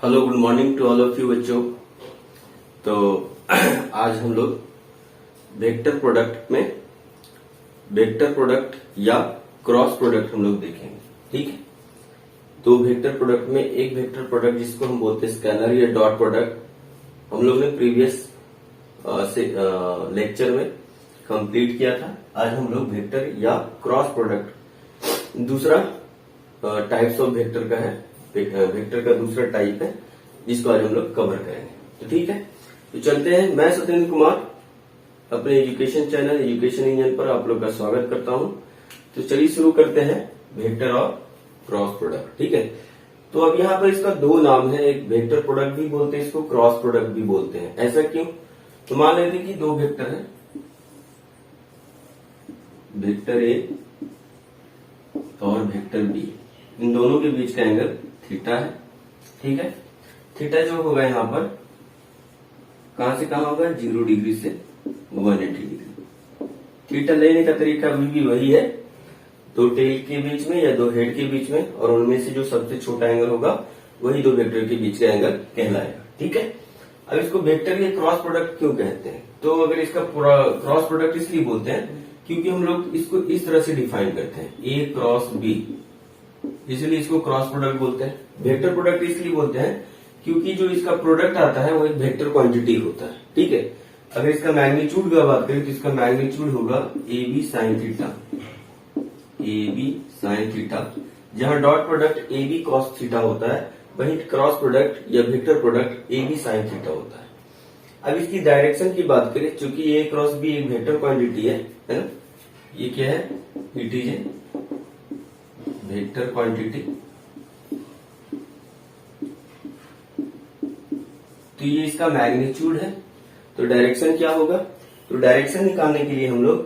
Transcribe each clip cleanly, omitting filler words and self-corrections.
Hello, good morning to all of you बच्चों। तो आज हम लोग वेक्टर प्रोडक्ट में वेक्टर प्रोडक्ट या क्रॉस प्रोडक्ट हम लोग देखेंगे। ठीक है, तो वेक्टर प्रोडक्ट में एक वेक्टर प्रोडक्ट जिसको हम बोलते हैं स्कैलर या डॉट प्रोडक्ट हम लोग ने प्रीवियस लेक्चर में कंप्लीट किया था। आज हम लोग वेक्टर या क्रॉस प्रोडक्ट दूसरा टाइप्स ऑफ वेक्टर का है, वेक्टर का दूसरा टाइप है जिसको आज हम लोग कवर करेंगे। तो ठीक है, तो चलते हैं। मैं सत्येंद्र कुमार अपने एजुकेशन चैनल एजुकेशन इंजन पर आप लोग का स्वागत करता हूं। तो चलिए शुरू करते हैं वेक्टर और क्रॉस प्रोडक्ट। ठीक है, तो अब यहाँ पर इसका दो नाम है, एक वेक्टर प्रोडक्ट भी बोलते हैं, इसको क्रॉस प्रोडक्ट भी बोलते हैं। ऐसा क्यों? तो मान लेते हैं कि दो वेक्टर है, वेक्टर ए और वेक्टर बी, इन दोनों के बीच का एंगल थीटा है। ठीक है, थीटा जो होगा यहाँ पर कहां से कहां होगा, 0 डिग्री से 180 डिग्री। थीटा लेने का तरीका अभी भी वही है, दो टेल के बीच में या दो हेड के बीच में, और उनमें से जो सबसे छोटा एंगल होगा वही दो वेक्टर के बीच का एंगल कहलाएगा। ठीक है, अब इसको वेक्टर या क्रॉस प्रोडक्ट क्यों कहते हैं? तो अगर इसका पूरा क्रॉस प्रोडक्ट इसलिए बोलते हैं क्योंकि हम लोग इसको इस तरह से डिफाइन करते हैं, ए क्रॉस बी, इसलिए इसको क्रॉस प्रोडक्ट बोलते हैं। वेक्टर प्रोडक्ट इसलिए बोलते हैं क्योंकि जो इसका प्रोडक्ट आता है वो एक वेक्टर क्वांटिटी होता है। ठीक है, अगर इसका मैग्नीट्यूड की बात करें तो इसका मैग्नीट्यूड होगा A B sine theta, A B sine theta. जहां dot product A B cos theta होता है, वहीं क्रॉस प्रोडक्ट या vector product A B sine theta होता है। अब इसकी डायरेक्शन की बात करें, चूंकि ए क्रॉस बी एक वेक्टर क्वांटिटी है ना, ये क्या है, it is a vector quantity. तो ये इसका मैग्नीट्यूड है। तो डायरेक्शन क्या होगा? तो डायरेक्शन निकालने के लिए हम लोग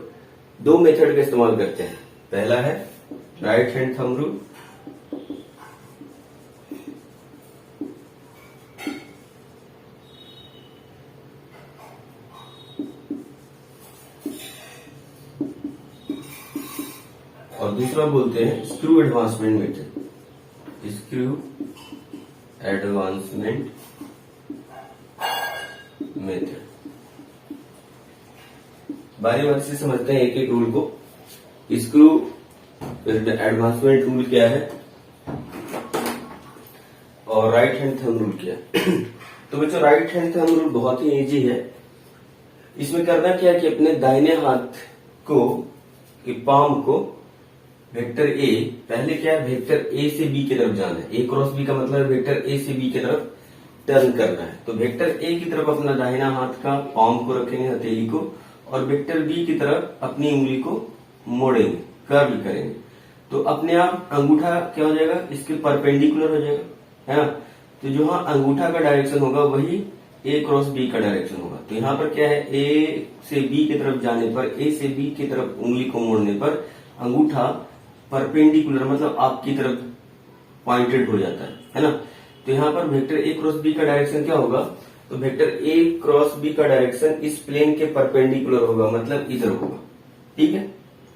दो मेथड का इस्तेमाल करते हैं। पहला है राइट हैंड थंब रूल, और दूसरा बोलते हैं screw advancement method, screw advancement method. बारी बारी से समझते हैं एक एक रूल को। स्क्रू एडवांसमेंट रूल क्या है और राइट हैंड थंब रूल क्या है। तो बच्चों, राइट हैंड थंब रूल बहुत ही इजी है। इसमें करना क्या है कि अपने दाहिने हाथ को कि पाम को वेक्टर ए, पहले क्या है, वेक्टर ए से बी की तरफ जाना है। ए क्रॉस बी का मतलब वेक्टर ए से बी की तरफ टर्न करना है। तो वेक्टर ए की तरफ अपना दाहिना हाथ का पाम को रखेंगे, हथेली को, और वेक्टर बी की तरफ अपनी उंगली को मोड़ेंगे, कर्ल करेंगे। तो अपने आप अंगूठा क्या हो जाएगा, इसके परपेंडिकुलर हो जाएगा, है ना। तो जो हाँ अंगूठा का डायरेक्शन होगा वही ए क्रॉस बी का डायरेक्शन होगा। तो यहाँ पर क्या है, ए से बी की तरफ जाने पर, ए से बी की तरफ उंगली को मोड़ने पर अंगूठा परपेंडिकुलर मतलब आपकी तरफ पॉइंटेड हो जाता है ना। तो यहाँ पर वेक्टर ए क्रॉस बी का डायरेक्शन क्या होगा, तो वेक्टर ए क्रॉस बी का डायरेक्शन इस प्लेन के परपेंडिकुलर होगा, मतलब इधर होगा। ठीक है,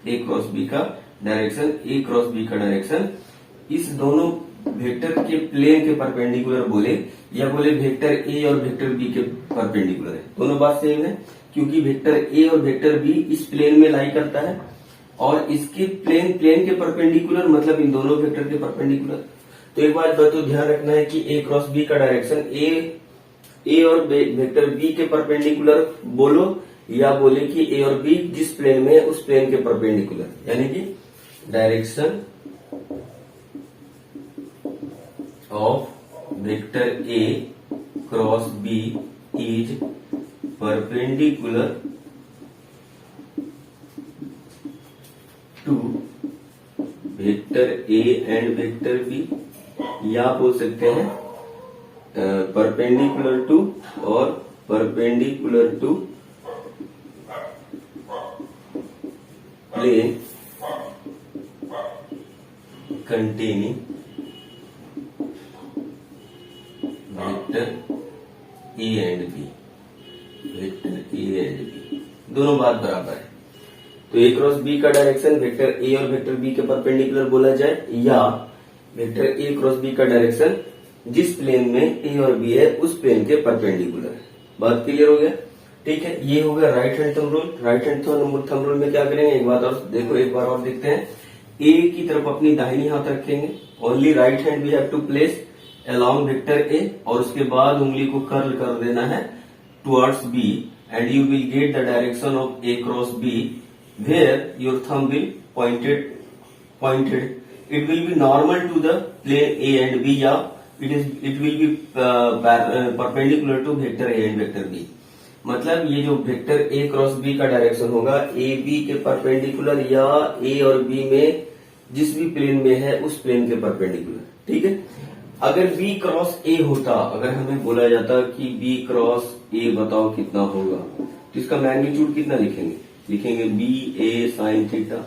ए क्रॉस बी का डायरेक्शन, ए क्रॉस बी का डायरेक्शन इस दोनों वेक्टर के प्लेन के परपेंडिकुलर बोले या बोले वेक्टर ए और वेक्टर बी के परपेंडिकुलर है, दोनों बात सेम है। क्योंकि वेक्टर ए और वेक्टर बी इस प्लेन में लाई करता है और इसके प्लेन के परपेंडिकुलर मतलब इन दोनों वेक्टर के परपेंडिकुलर। तो एक बात तो ध्यान रखना है कि ए क्रॉस बी का डायरेक्शन ए और वेक्टर बी के परपेंडिकुलर बोलो या बोले कि ए और बी जिस प्लेन में है उस प्लेन के परपेंडिकुलर, यानी कि direction of vector A cross B is perpendicular to vector A and vector B, या बोल सकते हैं परपेंडिकुलर टू और perpendicular to plane containing vector A and B, vector A and B दोनों बात बराबर है। तो ए क्रॉस बी का डायरेक्शन वेक्टर ए और वेक्टर बी के परपेंडिकुलर बोला जाए, या वेक्टर ए क्रॉस बी का डायरेक्शन जिस प्लेन में ए और बी है उस प्लेन के परपेंडिकुलर है। बात क्लियर हो गया? ठीक है, ये हो गया right hand thumb rule. Right hand thumb rule में क्या करेंगे, एक बात और देखो, एक बार और देखते हैं। ए की तरफ अपनी दाहिनी हाथ रखेंगे, only right hand we have to place along vector A, और उसके बाद उंगली को कर्ल कर देना है towards B, and you will get the direction of A cross B where your thumb will pointed. It will be normal to the plane A and B, या it will be perpendicular to vector A and vector B. मतलब ये जो vector A cross B का direction होगा A B के perpendicular, या ए और B में जिस भी प्लेन में है उस प्लेन के परपेंडिकुलर। ठीक है, अगर बी क्रॉस ए होता, अगर हमें बोला जाता कि बी क्रॉस ए बताओ कितना होगा, तो इसका मैग्नीट्यूड कितना लिखेंगे बी ए साइन थीटा।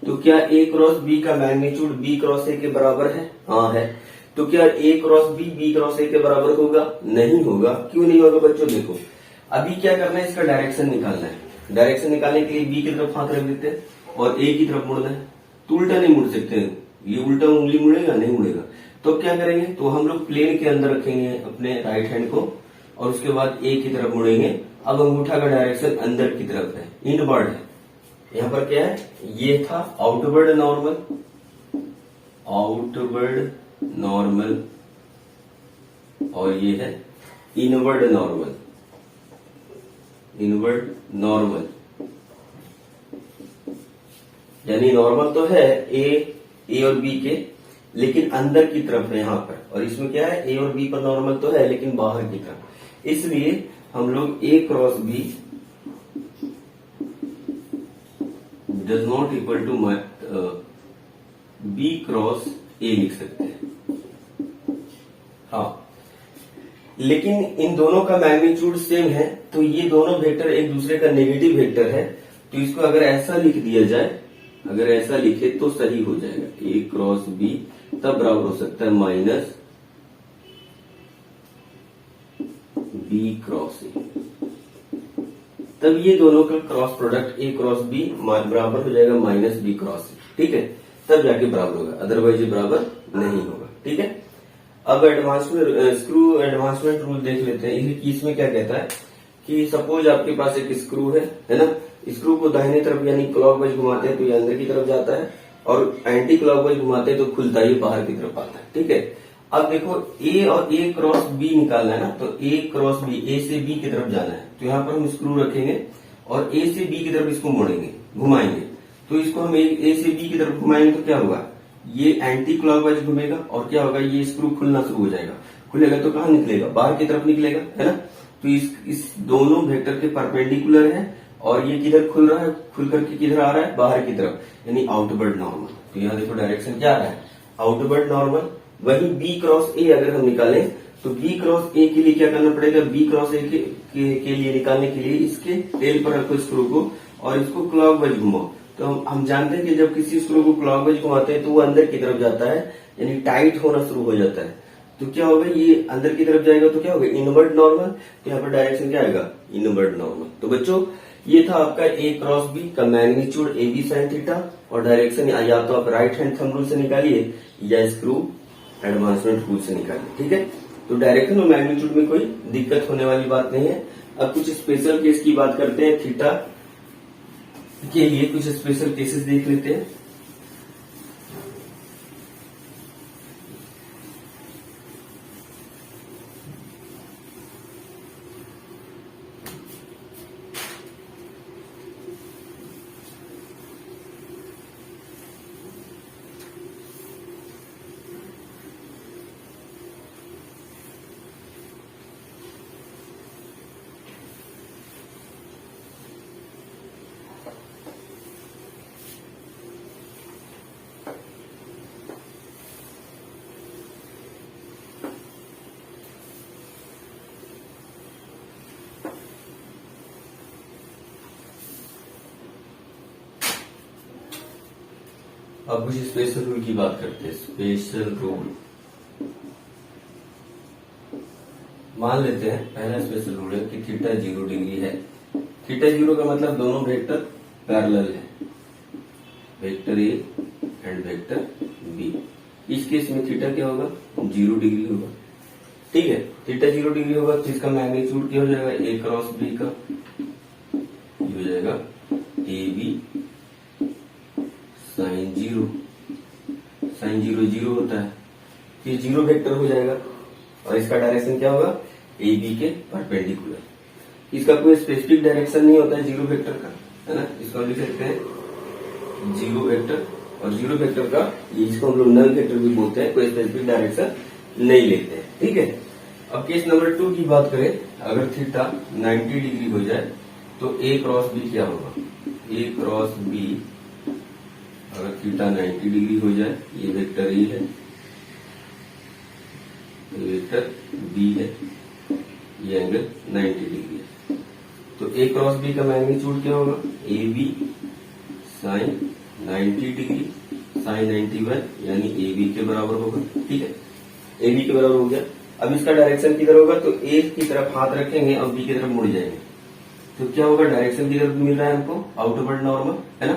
तो क्या ए क्रॉस बी का मैग्नीट्यूड बी क्रॉस ए के बराबर है? हाँ है। तो क्या ए क्रॉस बी क्रॉस ए के बराबर होगा? नहीं होगा। क्यों नहीं होगा बच्चों? देखो, अभी क्या करना है, इसका डायरेक्शन निकालना है। डायरेक्शन निकालने के लिए बी की तरफ हाथ रख देते हैं और ए की तरफ मुड़ना है। तो उल्टा नहीं मुड़ सकते, ये उल्टा उंगली मुड़ेगा नहीं मुड़ेगा। तो क्या करेंगे, तो हम लोग प्लेन के अंदर रखेंगे अपने राइट हैंड को, और उसके बाद ए की तरफ मुड़ेंगे। अब अंगूठा का डायरेक्शन अंदर की तरफ है, इनवर्ड है। यहाँ पर क्या है, ये था आउटवर्ड नॉर्मल, और ये है इनवर्ड नॉर्मल। यानी नॉर्मल तो है ए और बी के, लेकिन अंदर की तरफ है यहाँ पर, और इसमें क्या है, ए और बी पर नॉर्मल तो है लेकिन बाहर की तरफ। इसलिए हम लोग A cross B does not equal to B cross A लिख सकते हैं। हाँ, लेकिन इन दोनों का मैग्नीट्यूड सेम है, तो ये दोनों वेक्टर एक दूसरे का नेगेटिव वेक्टर है। तो इसको अगर ऐसा लिख दिया जाए, अगर ऐसा लिखे तो सही हो जाएगा, ए क्रॉस बी तब बराबर हो सकता है माइनस बी क्रॉस ए। तब ये दोनों का cross product A cross B बराबर हो जाएगा माइनस बी क्रॉस सी। ठीक है, तब जाके बराबर होगा, अदरवाइज ये बराबर नहीं होगा। ठीक है, अब स्क्रू एडवांसमेंट रूल देख लेते हैं। इसमें क्या कहता है कि सपोज आपके पास एक स्क्रू है ना, स्क्रू को दाहिने तरफ यानी क्लॉकवाइज घुमाते हैं तो ये अंदर की तरफ जाता है, और एंटी क्लॉकवाइज घुमाते हैं तो खुलता ही बाहर की तरफ आता है। ठीक है, अब देखो ए और ए क्रॉस बी निकालना है ना, तो ए क्रॉस बी, ए से बी की तरफ जाना है। तो यहाँ पर हम स्क्रू रखेंगे और ए से बी की तरफ इसको मोड़ेंगे, घुमाएंगे। तो इसको हम ए से बी की तरफ घुमाएंगे तो क्या होगा, ये एंटी क्लॉकवाइज घूमेगा, और क्या होगा, ये स्क्रू खुलना शुरू हो जाएगा। खुलेगा तो कहाँ निकलेगा, बाहर की तरफ निकलेगा, है ना। तो इस दोनों वेक्टर के परपेंडिकुलर है, और ये किधर खुल रहा है, खुल करके किधर आ रहा है, बाहर की तरफ, यानी आउटवर्ड नॉर्मल। तो यहाँ देखो डायरेक्शन क्या आ रहा है, आउटवर्ड नॉर्मल। वही बी क्रॉस ए अगर हम निकालें तो बी क्रॉस ए के लिए क्या करना पड़ेगा, बी क्रॉस ए के लिए निकालने के लिए इसके टेल पर रखो स्क्रू को और इसको क्लॉकवाइज घुमाओ। तो हम जानते हैं कि जब किसी स्क्रू को क्लॉकवाइज घुमाते हैं तो वो अंदर की तरफ जाता है, यानी टाइट होना शुरू हो जाता है। तो क्या होगा, ये अंदर की तरफ जाएगा तो क्या होगा, इनवर्ड नॉर्मल। तो यहाँ पर डायरेक्शन क्या आएगा, इनवर्ड नॉर्मल। तो बच्चों ये था आपका ए क्रॉस बी का magnitude A B sine theta, और डायरेक्शन या तो आप राइट हैंड थंब रूल से निकालिए या स्क्रू एडवांसमेंट रूल से निकालिए। ठीक है, तो डायरेक्शन और मैग्नीट्यूड में कोई दिक्कत होने वाली बात नहीं है। अब कुछ स्पेशल केस की बात करते हैं, थीटा के लिए कुछ स्पेशल केसेस देख लेते हैं। अब कुछ स्पेशल रूल की बात करते हैं। स्पेशल रूल मान लेते हैं, पहला स्पेशल रूल है कि थीटा 0 डिग्री है। थीटा 0 का मतलब दोनों वेक्टर पैरेलल है, vector A and vector B. इस केस में थीटा क्या होगा, 0 डिग्री होगा। ठीक है, थीटा 0 डिग्री होगा तो इसका मैग्नीट्यूड क्या हो जाएगा, ए क्रॉस बी का ये हो जाएगा ए बी साइन 0। साइन 0 0 होता है, फिर 0 वेक्टर हो जाएगा और इसका डायरेक्शन क्या होगा, ए बी के परपेंडिकुलर। इसका कोई स्पेसिफिक डायरेक्शन नहीं होता है 0 वेक्टर का, है ना। इसको लिख सकते हैं 0 वेक्टर, और 0 वेक्टर का इसको हम लोग नल वेक्टर भी बोलते हैं, कोई स्पेसिफिक डायरेक्शन नहीं लेते हैं। ठीक है, अब केस नंबर 2 की बात करें, अगर थीटा 90 डिग्री हो जाए तो ए क्रॉस बी क्या होगा, ए क्रॉस बी अगर थीटा 90 डिग्री हो जाए, ये वेक्टर ए है, ये वेक्टर बी है, ये एंगल 90 डिग्री है, तो ए क्रॉस बी का मैग्नीट्यूड क्या होगा, A B sine 90 degree sine 91 यानी ए बी के बराबर होगा। ठीक है, ए बी के बराबर हो गया। अब इसका डायरेक्शन किधर होगा, तो ए की तरफ हाथ रखेंगे और बी की तरफ मुड़ जाएंगे, तो क्या होगा, डायरेक्शन किधर मिल रहा है हमको, आउटवर्ड नॉर्मल, है ना।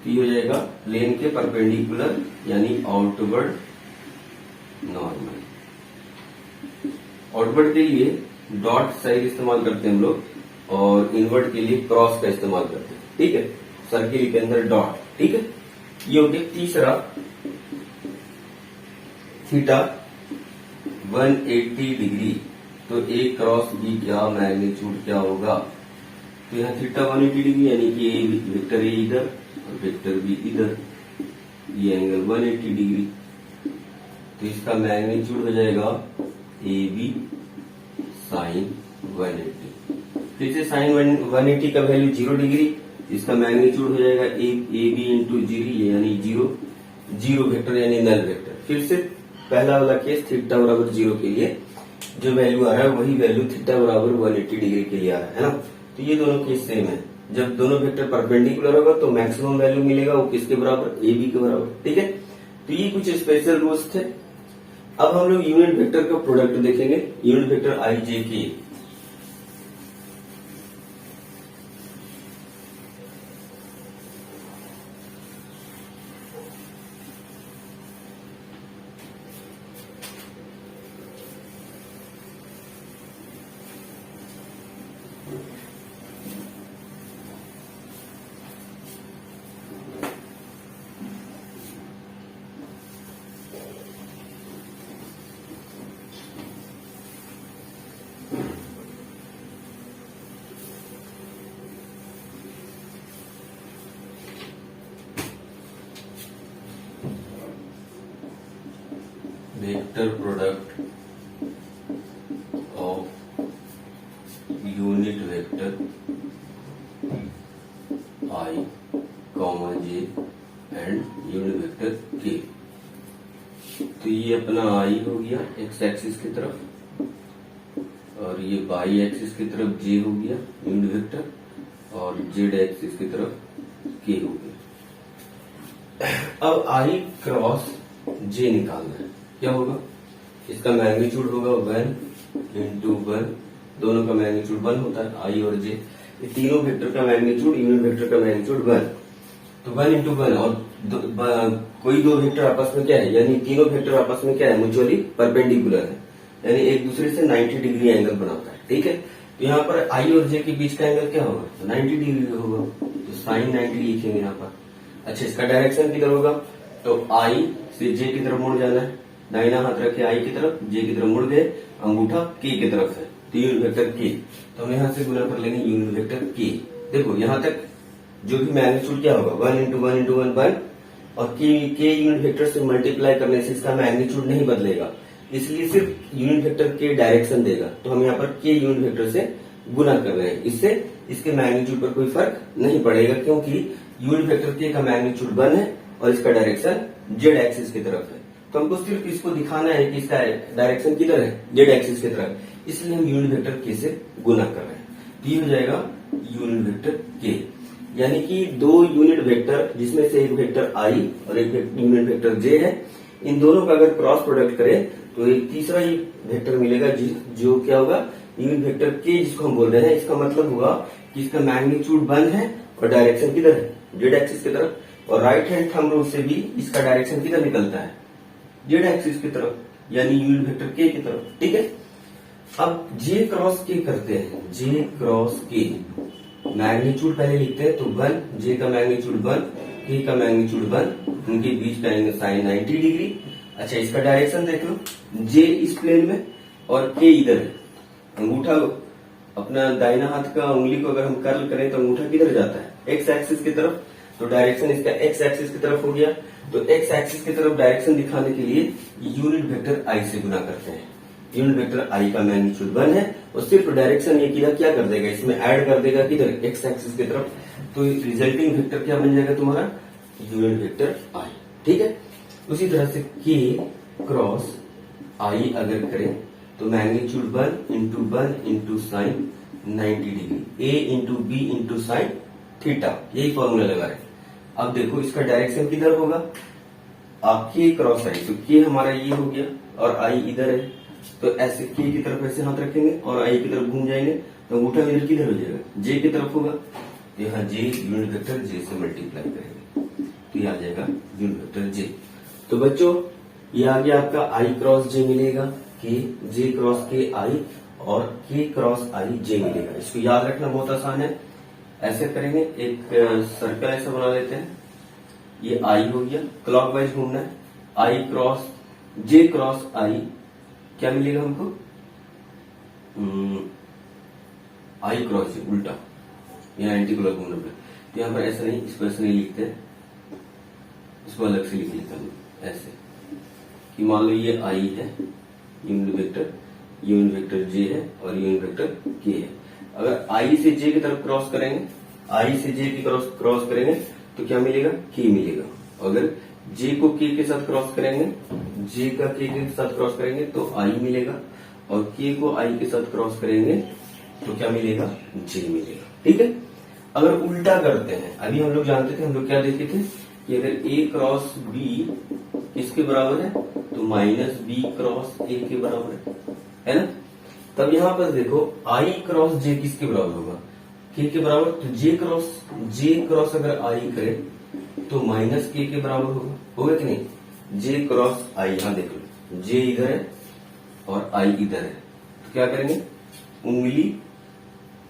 तो ये हो जाएगा प्लेन के परपेंडिकुलर यानी आउटवर्ड नॉर्मल। आउटवर्ड के लिए डॉट साइड इस्तेमाल करते हैं हम लोग, और इनवर्ड के लिए क्रॉस का इस्तेमाल करते हैं। ठीक है, सर्किल के अंदर डॉट। ठीक है, ये हो गया तीसरा, थीटा 180 डिग्री, तो ए क्रॉस बी क्या मैग्नीट्यूड क्या होगा, तो यहाँ थीटा 180 डिग्री यानी कि ए वेक्टर ए इधर और वेक्टर बी इधर, ये एंगल 180 डिग्री, तो इसका मैग्नीट्यूड हो जाएगा ए बी साइन 180। फिर से साइन 180 का वैल्यू 0 डिग्री, इसका मैग्नीट्यूड हो जाएगा ए बी इंटू जीरो यानी 0 वेक्टर यानी नल वेक्टर। फिर से पहला वाला केस थीटा बराबर 0 के लिए जो वैल्यू आ रहा है वही वैल्यू थीटा बराबर 180 डिग्री के लिए आ रहा है ना। तो ये दोनों केस सेम है, जब दोनों वेक्टर परपेंडिकुलर होगा तो मैक्सिमम वैल्यू मिलेगा वो किसके बराबर, ए बी के बराबर। ठीक है, तो ये कुछ स्पेशल रूल्स थे। अब हम लोग यूनिट वेक्टर का प्रोडक्ट देखेंगे, यूनिट वेक्टर आई जे के। Vector product of unit vector I, j and unit vector k। तो ये अपना I हो गया x एक्सिस की तरफ, और ये y एक्सिस की तरफ j हो गया यूनिट वेक्टर, और z एक्सिस की तरफ k हो गया। अब I क्रॉस j निकालना है, क्या होगा, इसका मैग्नीट्यूड होगा 1 इंटू 1, दोनों का मैग्नीट्यूड 1 होता है, आई और जे, ये तीनों वेक्टर का मैग्नीट्यूड यूनिट वेक्टर का मैग्नीट्यूड 1, तो 1 इंटू 1, और कोई दो वेक्टर आपस में क्या है, यानी तीनों वेक्टर आपस में क्या है, म्यूचुअली परपेंडिकुलर है, यानी एक दूसरे से 90 डिग्री एंगल बनाता है। ठीक है, तो यहाँ पर आई और जे के बीच का एंगल क्या होगा, तो 90 डिग्री होगा, तो साइन 90 लिखेंगे यहाँ पर। अच्छा, इसका डायरेक्शन किधर होगा, तो आई से जे की तरफ मुड़ जाना है, दाहिना हाथ रखे आई की तरफ, जे की तरफ मुड़ गए, अंगूठा के की तरफ है, तो यूनिट वेक्टर के, तो हम यहाँ से गुना कर लेंगे यूनिट वेक्टर के। देखो यहाँ तक जो भी मैग्नीट्यूड क्या होगा, 1 इंटू 1 इंटू 1 1, और के यूनिट वेक्टर से मल्टीप्लाई करने से इसका मैग्नीट्यूड नहीं बदलेगा, इसलिए सिर्फ यूनिट वेक्टर के डायरेक्शन देगा, तो हम यहाँ पर के यूनिट वेक्टर से गुना कर रहे हैं, इससे इसके मैग्नीट्यूड पर कोई फर्क नहीं पड़ेगा, क्योंकि यूनिट वेक्टर के का मैग्नीट्यूड 1 है और इसका डायरेक्शन जेड एक्सिस की तरफ है, तो हमको सिर्फ इसको दिखाना है कि इसका डायरेक्शन किधर है, जेड एक्सिस की तरफ, इसलिए हम यूनिट वेक्टर के से गुना कर रहे हैं। तो ये हो जाएगा यूनिट वेक्टर के, यानी कि दो यूनिट वेक्टर जिसमें से एक वेक्टर आई और एक यूनिट वेक्टर जे है, इन दोनों का अगर क्रॉस प्रोडक्ट करें तो एक तीसरा ही वेक्टर मिलेगा जो क्या होगा, यूनिट वेक्टर के, जिसको हम बोल रहे हैं। इसका मतलब होगा कि इसका मैग्नीट्यूड 1 है और डायरेक्शन किधर है, जेड एक्सिस की तरफ, और राइट हैंड थंब रूल से भी इसका डायरेक्शन किधर निकलता है, जेड एक्सिस की तरफ, यानी यूनिट वेक्टर के की तरफ। ठीक है, अब जे क्रॉस के करते हैं। जे क्रॉस के मैग्नीट्यूड पहले लिखते हैं, तो 1, जे का मैग्नीट्यूड 1, के का मैग्नीट्यूड 1, उनके बीच का एंगल साइन 90 डिग्री। अच्छा, इसका डायरेक्शन देख लो, जे इस प्लेन में और के इधर है। अंगूठा अपना दाहिना हाथ का उंगली को अगर हम कर्ल करें तो अंगूठा किधर जाता है? एक्स एक्सिस की तरफ। तो डायरेक्शन इसका एक्स एक्सिस की तरफ हो गया। तो एक्स एक्सिस की तरफ डायरेक्शन दिखाने के लिए यूनिट वेक्टर आई से गुना करते हैं। यूनिट वेक्टर आई का मैग्नीट्यूड 1 है और सिर्फ डायरेक्शन ये किया क्या कर देगा, इसमें ऐड कर देगा किधर? एक्स एक्सिस की तरफ। तो रिजल्टिंग वेक्टर क्या बन जाएगा तुम्हारा? यूनिट वेक्टर आई। ठीक है, उसी तरह से के क्रॉस आई अगर करें तो मैग्नीट्यूड 1 इंटू साइन 90 डिग्री, A into B into sine theta, यही फॉर्मूला लगा रहे। अब देखो इसका डायरेक्शन किधर होगा? के क्रॉस आई, तो के हमारा ये हो गया और आई इधर है, तो ऐसे के की तरफ ऐसे हाथ रखेंगे और आई की तरफ घूम जाएंगे, तो अंगूठा इधर किधर हो जाएगा? जे की तरफ होगा। यहाँ जे यूनिट वेक्टर जे से मल्टीप्लाई करेंगे तो ये आ जाएगा यूनिट वेक्टर जे। तो बच्चों ये आ गया आपका आई क्रॉस जे मिलेगा, के जे क्रॉस के आई और के क्रॉस आई जे मिलेगा। इसको याद रखना बहुत आसान है। ऐसे करेंगे, एक सर्कल ऐसा बना लेते हैं, ये आई हो गया, क्लॉकवाइज घूमना है। आई क्रॉस जे क्रॉस आई क्या मिलेगा हमको? आई क्रॉस जे उल्टा, यहाँ एंटी क्लॉक घूमना पड़ेगा। तो यहाँ पर ऐसा नहीं, इसको ऐसा नहीं लिखते, इसको अलग से लिख लेते हैं ऐसे कि मान लो ये आई है यूनिट वेक्टर जे है और यूनिट वेक्टर के है। अगर आई से जे की तरफ क्रॉस करेंगे, आई से जे की क्रॉस करेंगे तो क्या मिलेगा? के मिलेगा। अगर जे को के साथ क्रॉस करेंगे, जे का के साथ क्रॉस करेंगे तो आई मिलेगा और के को आई के साथ क्रॉस करेंगे तो क्या मिलेगा? जे मिलेगा। ठीक है, अगर उल्टा करते हैं, अभी हम लोग जानते थे, हम लोग क्या देखे थे कि अगर ए क्रॉस बी किसके बराबर है तो माइनस बी क्रॉस ए के बराबर है ना। तब यहाँ पर देखो आई क्रॉस जे किसके बराबर होगा? के बराबर। तो जे क्रॉस अगर आई करे तो माइनस के बराबर होगा कि नहीं? जे क्रॉस आई, यहाँ देख लो, जे इधर है और आई इधर है, तो क्या करेंगे? उंगली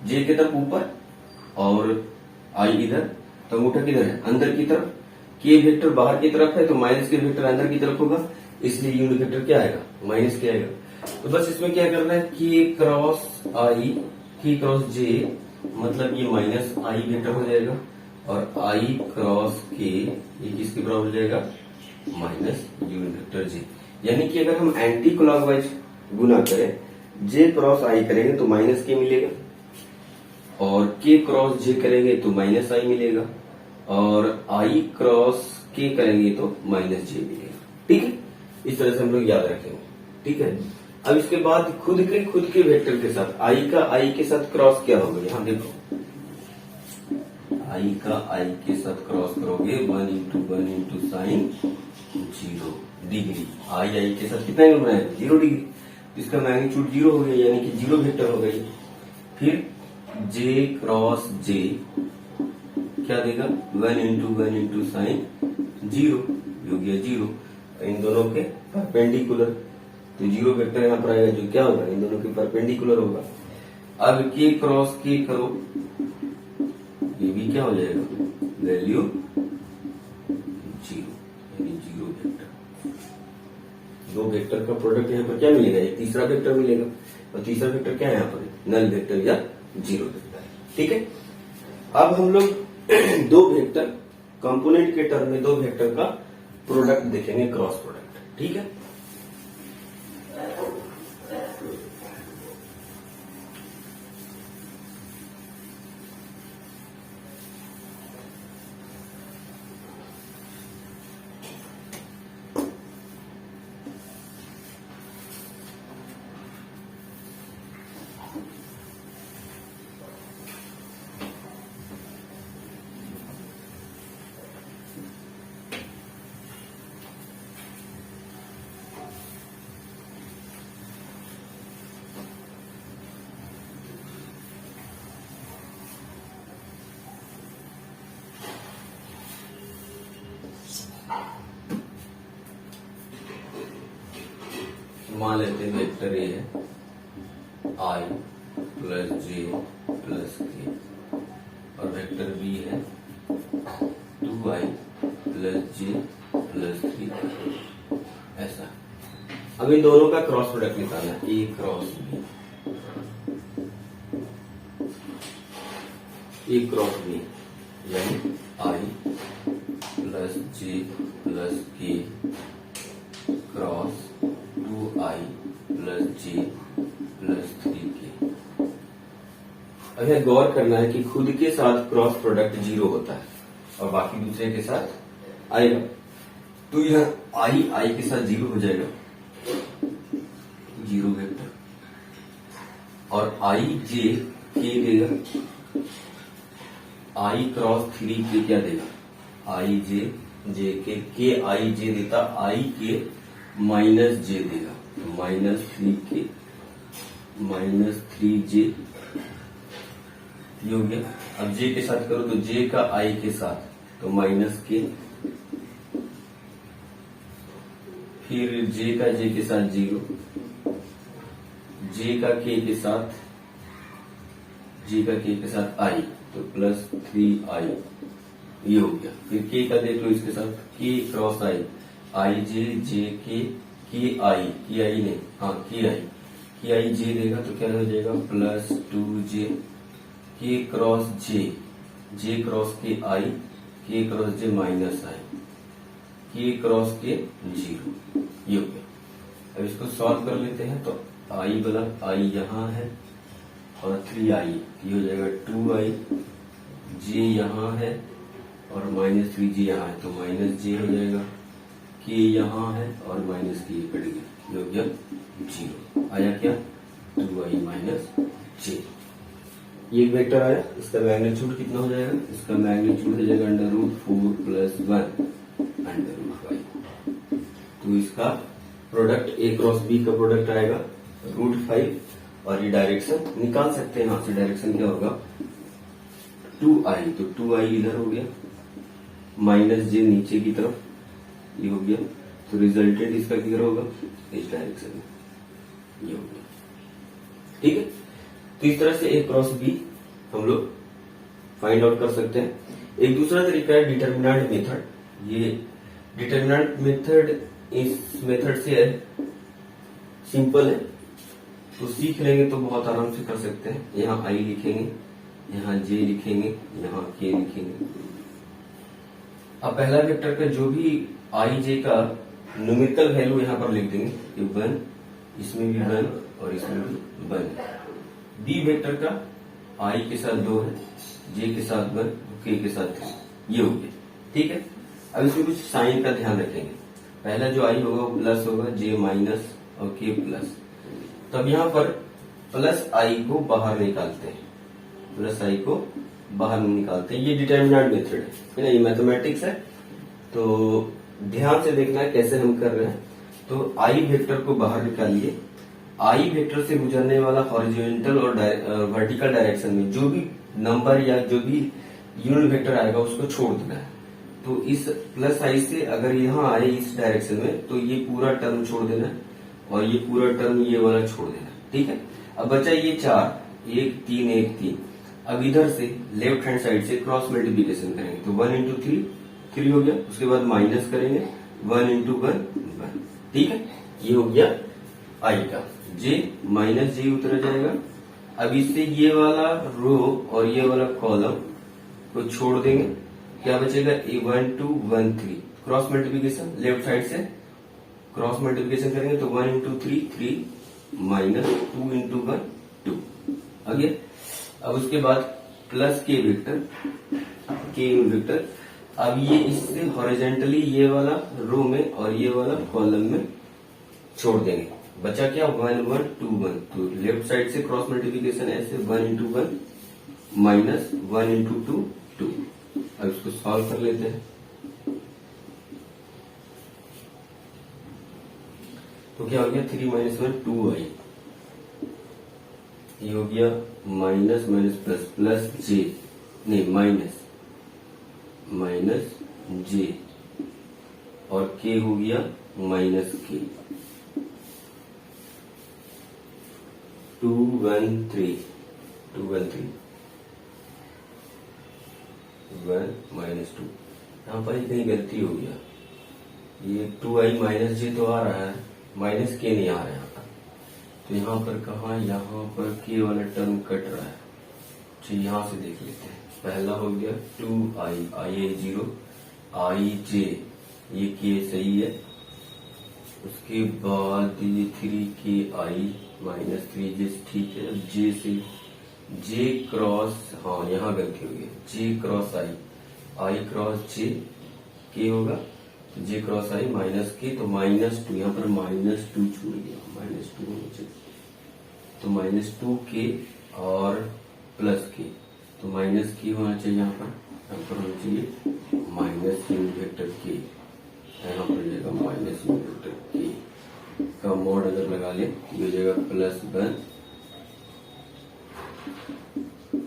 जे की तरफ ऊपर और आई इधर, तो अंगूठा किधर है? अंदर की तरफ। के वेक्टर बाहर की तरफ है तो माइनस के वेक्टर अंदर की तरफ होगा, इसलिए यूनिट वेक्टर क्या आएगा? माइनस के आएगा। तो बस इसमें क्या करना है, के क्रॉस आई, के क्रॉस जे, मतलब ये माइनस आई वेक्टर हो जाएगा और आई क्रॉस के ये किसके बराबर हो जाएगा? माइनस यूनिट वेक्टर जे। यानी कि अगर हम एंटी क्लॉकवाइज गुना करें, जे क्रॉस आई करेंगे तो माइनस के मिलेगा और के क्रॉस जे करेंगे तो माइनस आई मिलेगा और आई क्रॉस के करेंगे तो माइनस जे मिलेगा। ठीक है, इस तरह से हम लोग याद रखेंगे। ठीक है, अब इसके बाद खुद के वेक्टर के साथ आई का आई के साथ क्रॉस क्या होगा? यहाँ देखो, आई का आई के साथ क्रॉस करोगे 1 इंटू साइन 0 डिग्री। आई के साथ कितना एंगल बनाएगा? 0 डिग्री। इसका मैग्नीट्यूड 0 हो गया, यानी कि 0 वेक्टर हो गई। फिर जे क्रॉस जे क्या देगा? 1 इंटू साइन 0 हो गया 0। इन दोनों के परपेंडिकुलर, तो 0 वेक्टर यहाँ पर आएगा जो क्या होगा? इन दोनों के परपेंडिकुलर होगा। अब के क्रॉस के करो, ये भी क्या हो जाएगा? वैल्यू 0, यानी 0 वेक्टर। दो वेक्टर का प्रोडक्ट यहाँ पर क्या मिलेगा? एक तीसरा वेक्टर मिलेगा और तीसरा वेक्टर क्या है यहाँ पर? नल वेक्टर या 0 वेक्टर। ठीक है, अब हम लोग दो वेक्टर कंपोनेंट के टर्म में दो वेक्टर का प्रोडक्ट देखेंगे, क्रॉस प्रोडक्ट। ठीक है, मान लेते हैं वेक्टर ए है I प्लस जे प्लस के और वेक्टर बी है 2I प्लस जे प्लस 3 ऐसा। अब इन दोनों का क्रॉस प्रोडक्ट निकालना है, ए क्रॉस बी, ए क्रॉस बी यानी I प्लस जे प्लस के क्रॉस 2I प्लस जे प्लस 3K। अब यह गौर करना है कि खुद के साथ क्रॉस प्रोडक्ट 0 होता है और बाकी दूसरे के साथ आएगा, तो यह I के साथ 0 हो जाएगा, 0 वेक्टर, और I J K देगा, I क्रॉस 3K क्या देगा, I J J के I J देता I के माइनस J देगा, तो माइनस 3K माइनस 3J ये हो गया। अब J के साथ करो तो J का I के साथ तो माइनस K, फिर J का J के साथ 0, J का K के साथ, J का K के साथ I तो प्लस 3I ये हो गया। फिर K का देख लो इसके साथ, K cross I J J K I नहीं, हाँ K I J देगा तो क्या हो जाएगा plus 2J, K cross J cross K I, K cross J minus I, K cross K 0 ये हो गया। अब इसको सॉल्व कर लेते हैं तो I वाला I यहाँ है और 3I ये हो जाएगा 2I, J यहाँ है और माइनस 3J यहाँ है तो माइनस J हो जाएगा, K यहाँ है और माइनस K कट गया, ये हो गया 0, आया क्या 2I माइनस J। ये एक वेक्टर आया, इसका मैग्नीट्यूड कितना हो जाएगा, इसका मैग्नीट्यूड हो जाएगा √4 प्लस 1 √5। तो इसका प्रोडक्ट A क्रॉस B का प्रोडक्ट आएगा √5 और ये डायरेक्शन निकाल सकते हैं, यहां से डायरेक्शन क्या होगा 2I, तो 2I इधर हो गया, माइनस J नीचे की तरफ ये हो गया, तो रिजल्टेंट इसका किधर होगा इस डायरेक्शन में ये हो गया। ठीक है, तो इस तरह से A क्रॉस B हम लोग फाइंड आउट कर सकते हैं। एक दूसरा तरीका है डिटर्मिनेंट मेथड। ये डिटर्मिनेंट मेथड इस मेथड से है, सिंपल है, तो सीख लेंगे तो बहुत आराम से कर सकते हैं। यहाँ I लिखेंगे, यहाँ J लिखेंगे, यहाँ K लिखेंगे। अब पहला वेक्टर का जो भी I J का न्यूमेरिकल वैल्यू यहाँ पर लिख देंगे, ये 1, इसमें भी 1 और इसमें भी 1। बी वेक्टर का I के साथ 2 है, J के साथ 1, K के साथ 3, ये हो गया। ठीक है, अब इसमें कुछ साइन का ध्यान रखेंगे। पहला जो I होगा वो प्लस होगा, J माइनस और K प्लस। तब यहाँ पर प्लस I को बाहर निकालते हैं, प्लस I को बाहर निकालते हैं। ये डिटर्मिनेंट मेथड है ना, ये मैथमेटिक्स है, तो ध्यान से देखना है कैसे हम कर रहे हैं। तो I वेक्टर को बाहर निकालिए, I वेक्टर से गुजरने वाला हॉरिजॉन्टल और वर्टिकल डायरेक्शन में जो भी नंबर या जो भी यूनिट वेक्टर आएगा उसको छोड़ देना है। तो इस प्लस I से अगर यहाँ आए इस डायरेक्शन में तो ये पूरा टर्म छोड़ देना है और ये पूरा टर्म ये वाला छोड़ देना है। ठीक है, अब बचा ये 4, 1 3 1 3। अब इधर से लेफ्ट हैंड साइड से क्रॉस मल्टीप्लीकेशन करेंगे तो 1 इंटू 3 हो गया, उसके बाद माइनस करेंगे 1 इंटू 1 1। ठीक है, ये हो गया I का, J माइनस J उतर जाएगा। अब इससे ये वाला रो और ये वाला कॉलम को छोड़ देंगे, क्या बचेगा 1 2 1 3। क्रॉस मल्टीप्लीकेशन लेफ्ट साइड से क्रॉस मल्टीप्लीकेशन करेंगे तो 1 इंटू 3 माइनस 2 इंटू 1 2 आ गया। अब उसके बाद प्लस के वेक्टर, अब ये इससे हॉरिजॉन्टली ये वाला रो में और ये वाला कॉलम में छोड़ देंगे। बचा क्या 1 1 2 1। तो लेफ्ट साइड से क्रॉस मल्टीप्लीकेशन ऐसे 1 इंटू 1 माइनस 1 इंटू 2 2। अब इसको सॉल्व कर लेते हैं। तो क्या हो गया 3 माइनस 1 2I, ये हो गया minus minus plus plus J नहीं माइनस माइनस J और K हो गया माइनस K। 213 1 माइनस 2, यहाँ पर ही कहीं गलती हो गया, ये 2i माइनस जे तो आ रहा है, माइनस के नहीं आ रहा है यहाँ पर, तो यहाँ पर कहा, यहाँ पर के वाला टर्म कट रहा है, तो यहाँ से देख लेते हैं। पहला हो गया 2i, i है 0, i j, ये के सही है, उसके बाद ये 3ki माइनस 3j ठीक है, j से j क्रॉस, हाँ यहाँ गलती हो गई, j cross i cross j के होगा, तो j क्रॉस i माइनस के, तो -2, यहाँ पर -2 छूट गया, -2 होना चाहिए, तो -2 के और प्लस के, तो माइनस के होना चाहिए, यहाँ पर होना चाहिए माइनस यूनिट वेक्टर के, यहाँ पर जाएगा माइनस यूनिट वेक्टर के का मॉड अगर लगा ले तो हो जाएगा +1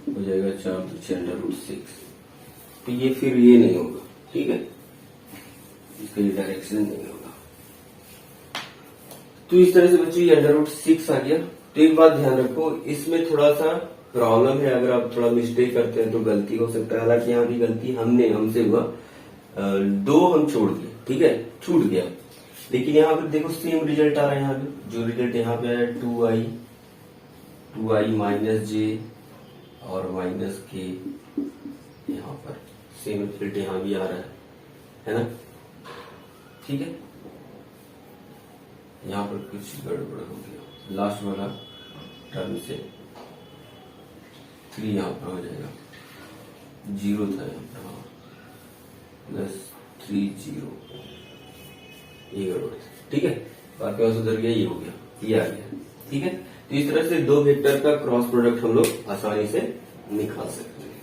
हो जाएगा 4/√6, तो ये फिर ये नहीं होगा, ठीक है, इसका ये डायरेक्शन नहीं होगा। तो इस तरह से बच्चों ये √6 आ गया। तो एक बात ध्यान रखो, इसमें थोड़ा सा प्रॉब्लम है, अगर आप थोड़ा मिस्टेक करते हैं तो गलती हो सकता है, हालांकि यहाँ की गलती हमसे हुआ, 2 हम छोड़ दिए, ठीक है, छूट गया, लेकिन यहाँ पर देखो सेम रिजल्ट आ रहा है, यहाँ पे जो रिजल्ट यहाँ पे है 2i माइनस जे और माइनस के, यहाँ पर सेम रिजल्ट यहाँ भी आ रहा है ना, ठीक है, यहाँ पर कुछ गड़बड़ हो गया, लास्ट वाला टर्म से 3 यहाँ पर हो जाएगा, 0 था यहाँ पर, हाँ +30, ये गड़बड़, ठीक है, बाकी और सुधर गया, ये हो गया, ये आ गया, ठीक है। तो इस तरह से 2 वेक्टर का क्रॉस प्रोडक्ट हम लोग आसानी से निकाल सकते हैं।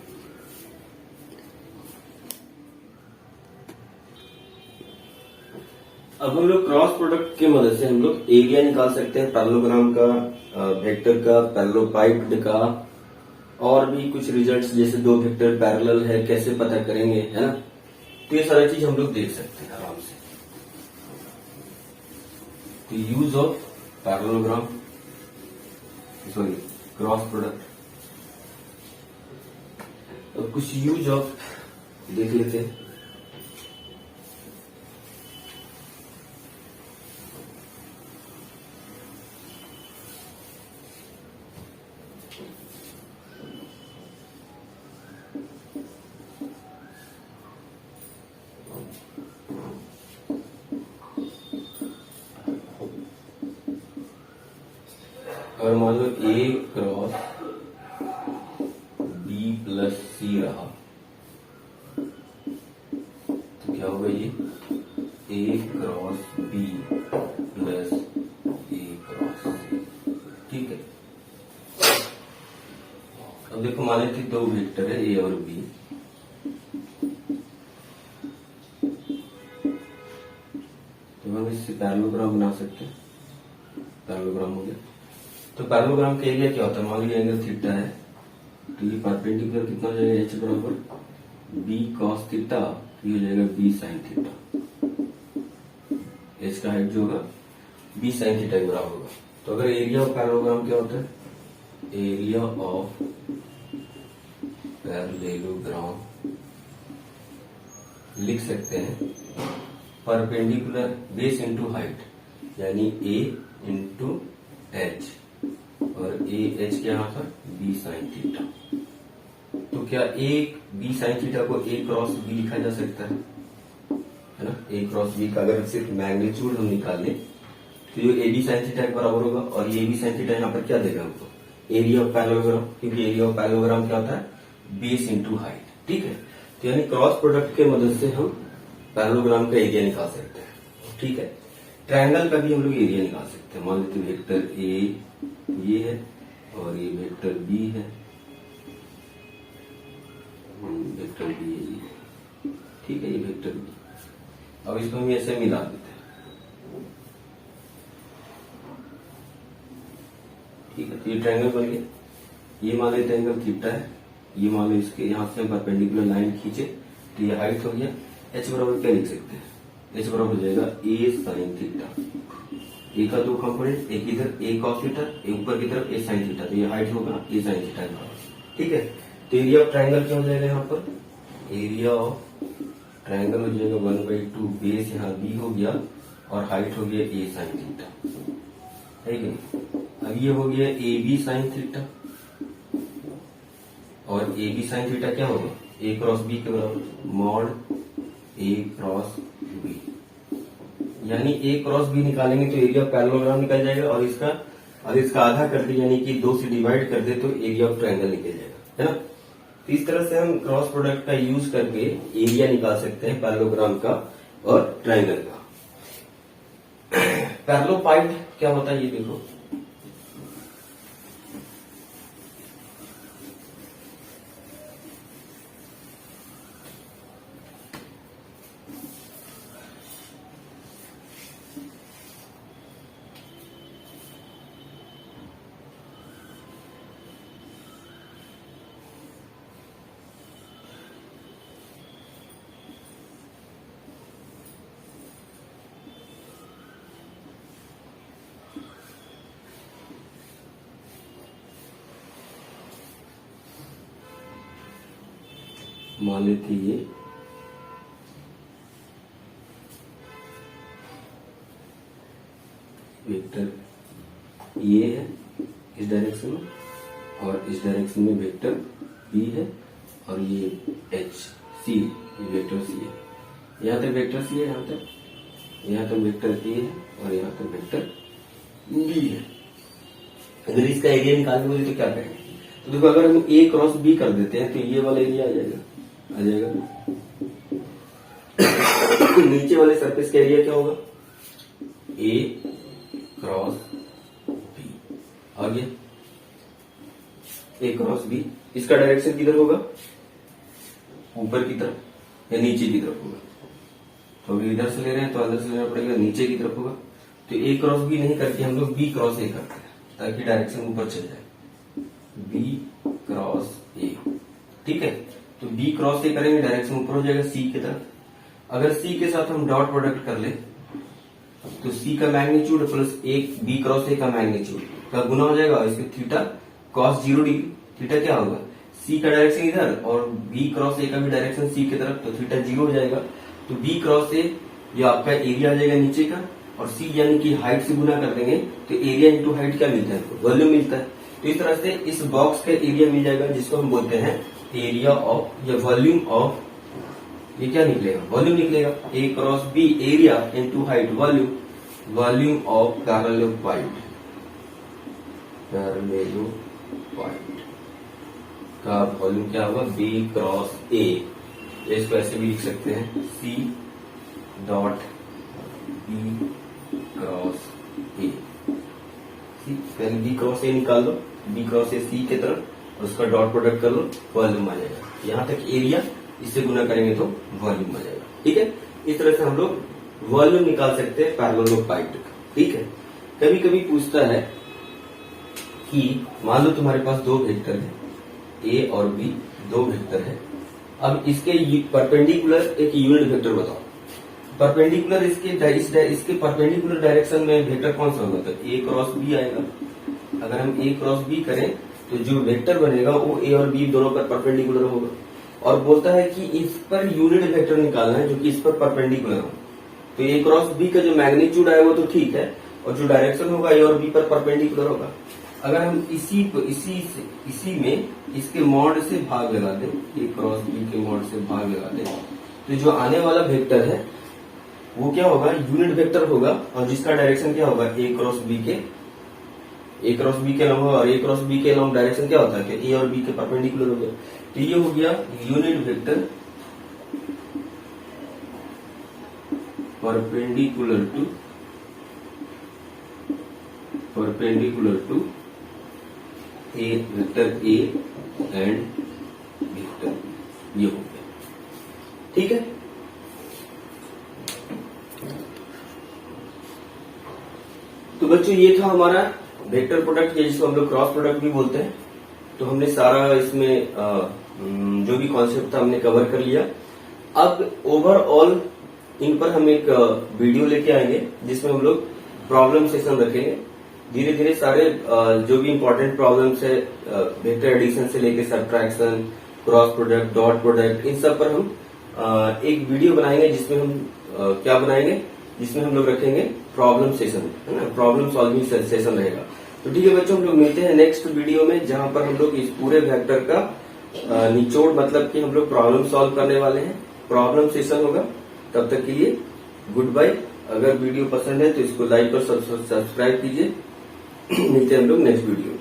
अब हम लोग क्रॉस प्रोडक्ट की मदद से हम लोग एरिया निकाल सकते हैं, पैरेललोग्राम का, वेक्टर का, पैरेललोपाइप्ड का, और भी कुछ रिजल्ट्स, जैसे 2 वेक्टर पैरेलल है कैसे पता करेंगे, है ना, तो ये सारी चीज हम लोग देख सकते हैं आराम से। तो use of parallelogram, sorry cross product, तो कुछ यूज ऑफ देख लेते हैं। अगर मान लो A cross B plus C रहा, तो क्या होगा ये A cross B plus A cross C, ठीक है। अब देखो मान लेते 2 वेक्टर है A और B, तो हम इससे पैरेललोग्राम बना सकते हैं, पैरेललोग्राम हो गया। तो पैरेललोग्राम का एरिया क्या होता है, मान लीजिए एंगल थीटा है, तो ये परपेंडिकुलर कितना हो जाएगा, h बराबर b cos थीटा, ये हो जाएगा b sin थीटा, h का हाइट जो होगा b sin थीटा के बराबर होगा। तो अगर एरिया ऑफ पैरेललोग्राम क्या होता है, एरिया ऑफ पैरेललोग्राम लिख सकते हैं परपेंडिकुलर बेस इंटू हाइट, यानी a इंटू h, और ए एच के यहाँ पर बी साइन थीटा। तो क्या ए बी साइन थीटा को ए क्रॉस बी लिखा जा सकता है ना, ए क्रॉस बी का अगर सिर्फ मैग्नीट्यूड हम निकाल लें तो ये ए बी साइन थीटा के बराबर होगा, और ये बी साइन थीटा यहाँ पर क्या देगा हमको, एरिया ऑफ पैरेललोग्राम, क्योंकि एरिया ऑफ पैरेललोग्राम क्या होता है, बेस इंटू हाइट, ठीक है। तो यानी क्रॉस प्रोडक्ट के मदद से हम पैरेललोग्राम का एरिया निकाल सकते हैं, ठीक है। ट्रायंगल का भी हम लोग एरिया निकाल सकते हैं, मान लेते हैं वेक्टर ए ये है और ये वेक्टर बी है, वेक्टर बी है ये, ठीक है, ये वेक्टर बी। अब इसको हम ऐसे मिला देते हैं, ठीक है। तो ये ट्रायंगल बन गया, ये मान लेते हैं एंगल थीटा है, ये मान लो इसके यहाँ से परपेंडिकुलर लाइन खींचे तो ये हाइट हो गया। h बराबर क्या लिख सकते हैं, h बराबर हो जाएगा a sin थीटा, ए का 2 कंपोनेंट, एक इधर ए कॉस थीटा, एक ऊपर की तरफ ए साइन थीटा, तो ये हाइट होगा, ये साइन थीटा का, ठीक है। तो एरिया ऑफ ट्राइंगल क्या हो जाएगा यहाँ पर, एरिया ऑफ ट्राइंगल हो जाएगा 1/2, बेस यहाँ बी हो गया और हाइट हो गया ए साइन थीटा, है कि नहीं। अब ये हो गया ए बी साइन थीटा, और ए बी साइन थीटा क्या होगा, ए क्रॉस बी के बराबर, मॉड ए क्रॉस बी, यानी ए क्रॉस बी निकालेंगे तो एरिया ऑफ पैरेललोग्राम निकल जाएगा, और इसका आधा कर दे यानी कि 2 से डिवाइड कर दे तो एरिया ऑफ ट्राइंगल निकल जाएगा, है ना। तो इस तरह से हम क्रॉस प्रोडक्ट का यूज करके एरिया निकाल सकते हैं पैरेललोग्राम का और ट्राइंगल का। पैरेललोपाइड क्या होता है ये देखो, मान लेते ये वेक्टर ये है इस डायरेक्शन में, और इस डायरेक्शन में वेक्टर बी है, और ये एच सी, ये वेक्टर सी है, यहाँ तक वेक्टर सी है, यहाँ तक वेक्टर ए है, और यहाँ तक वेक्टर बी है। अगर इसका एरिया निकालने बोले तो क्या करेंगे, तो देखो अगर हम ए क्रॉस बी कर देते हैं तो ये वाला एरिया आ जाएगा नीचे वाले सरफेस का एरिया क्या होगा, ए क्रॉस बी आ गया, ए क्रॉस बी, इसका डायरेक्शन किधर होगा, ऊपर की तरफ या नीचे की तरफ होगा, तो अभी इधर से ले रहे हैं तो अंदर से लेना पड़ेगा, नीचे की तरफ होगा। तो ए क्रॉस बी नहीं करके हम लोग बी क्रॉस ए करते हैं ताकि डायरेक्शन ऊपर चल जाए, बी क्रॉस ए, ठीक है। तो बी क्रॉस ए करेंगे, डायरेक्शन ऊपर हो जाएगा सी की तरफ। अगर सी के साथ हम डॉट प्रोडक्ट कर ले तो सी का मैग्नीट्यूड प्लस एक बी क्रॉस ए का मैग्नीट्यूड का गुना हो जाएगा, और इसके थीटा कॉस 0 डिग्री, थीटा क्या होगा, सी का डायरेक्शन इधर और बी क्रॉस ए का भी डायरेक्शन सी की तरफ, तो थीटा 0 हो जाएगा। तो बी क्रॉस ए ये आपका एरिया आ जाएगा नीचे का, और सी यानी कि हाइट से गुना कर देंगे तो एरिया इंटू हाइट क्या मिलता है, वॉल्यूम मिलता है। तो इस तरह से इस बॉक्स का एरिया मिल जाएगा, जिसको हम बोलते हैं एरिया ऑफ या वॉल्यूम ऑफ, ये क्या निकलेगा, वॉल्यूम निकलेगा, A cross B area into height volume, volume of parallelepiped का वॉल्यूम क्या होगा, बी क्रॉस ए, इसको ऐसे भी लिख सकते हैं C dot B cross A, पहले बी क्रॉस ए निकाल लो, बी क्रॉस ए सी के तरफ, और उसका डॉट प्रोडक्ट कर लो, वॉल्यूम आ जाएगा। यहाँ तक एरिया, इससे गुना करेंगे तो वॉल्यूम आ जाएगा, ठीक है। इस तरह से हम लोग वॉल्यूम निकाल सकते हैं पैरेललोपाइड का, ठीक है। कभी कभी पूछता है कि मान लो तुम्हारे पास 2 वेक्टर है, ए और बी 2 वेक्टर है, अब इसके परपेंडिकुलर एक यूनिट वेक्टर बताओ, परपेंडिकुलर इसके परपेंडिकुलर डायरेक्शन में वेक्टर कौन सा होगा, तो ए क्रॉस बी आएगा। अगर हम ए क्रॉस बी करें तो जो वेक्टर बनेगा वो ए और बी दोनों पर परपेंडिकुलर होगा, और बोलता है कि इस पर यूनिट वेक्टर निकालना है जो कि इस पर परपेंडिकुलर हो। तो ए क्रॉस बी का जो मैग्नीट्यूड है वो तो ठीक है, और जो डायरेक्शन होगा ए और बी पर परपेंडिकुलर होगा। अगर हम इसी में इसके मॉड से भाग लगा दें, ए क्रॉस बी के मॉड से भाग लगा दें, तो जो आने वाला वेक्टर है वो क्या होगा, यूनिट वेक्टर होगा, और जिसका डायरेक्शन क्या होगा, ए क्रॉस बी के लंब होगा, और ए क्रॉस बी के लंब डायरेक्शन क्या होता है कि ए और बी के परपेंडिकुलर हो गया। तो ये हो गया unit vector perpendicular to A vector A and vector, ये हो गया, ठीक है। तो बच्चों ये था हमारा वेक्टर प्रोडक्ट, जिसको हम लोग क्रॉस प्रोडक्ट भी बोलते हैं। तो हमने सारा इसमें जो भी कॉन्सेप्ट था हमने कवर कर लिया। अब ओवरऑल इन पर हम एक वीडियो लेके आएंगे जिसमें हम लोग प्रॉब्लम सेशन रखेंगे। धीरे धीरे सारे जो भी इंपॉर्टेंट प्रॉब्लम्स है वेक्टर एडिशन से लेके subtraction, cross product, dot product, इन सब पर हम एक वीडियो बनाएंगे जिसमें हम क्या बनाएंगे, जिसमें हम लोग रखेंगे प्रॉब्लम सेशन, है ना, प्रॉब्लम सॉल्विंग सेशन रहेगा। तो ठीक है बच्चों, हम लोग मिलते हैं नेक्स्ट वीडियो में जहां पर हम लोग इस पूरे वेक्टर का निचोड़ मतलब कि हम लोग प्रॉब्लम सॉल्व करने वाले हैं, प्रॉब्लम सेशन होगा। तब तक के लिए गुड बाय। अगर वीडियो पसंद है तो इसको लाइक और सब्सक्राइब कीजिए। मिलते हैं हम लोग नेक्स्ट वीडियो।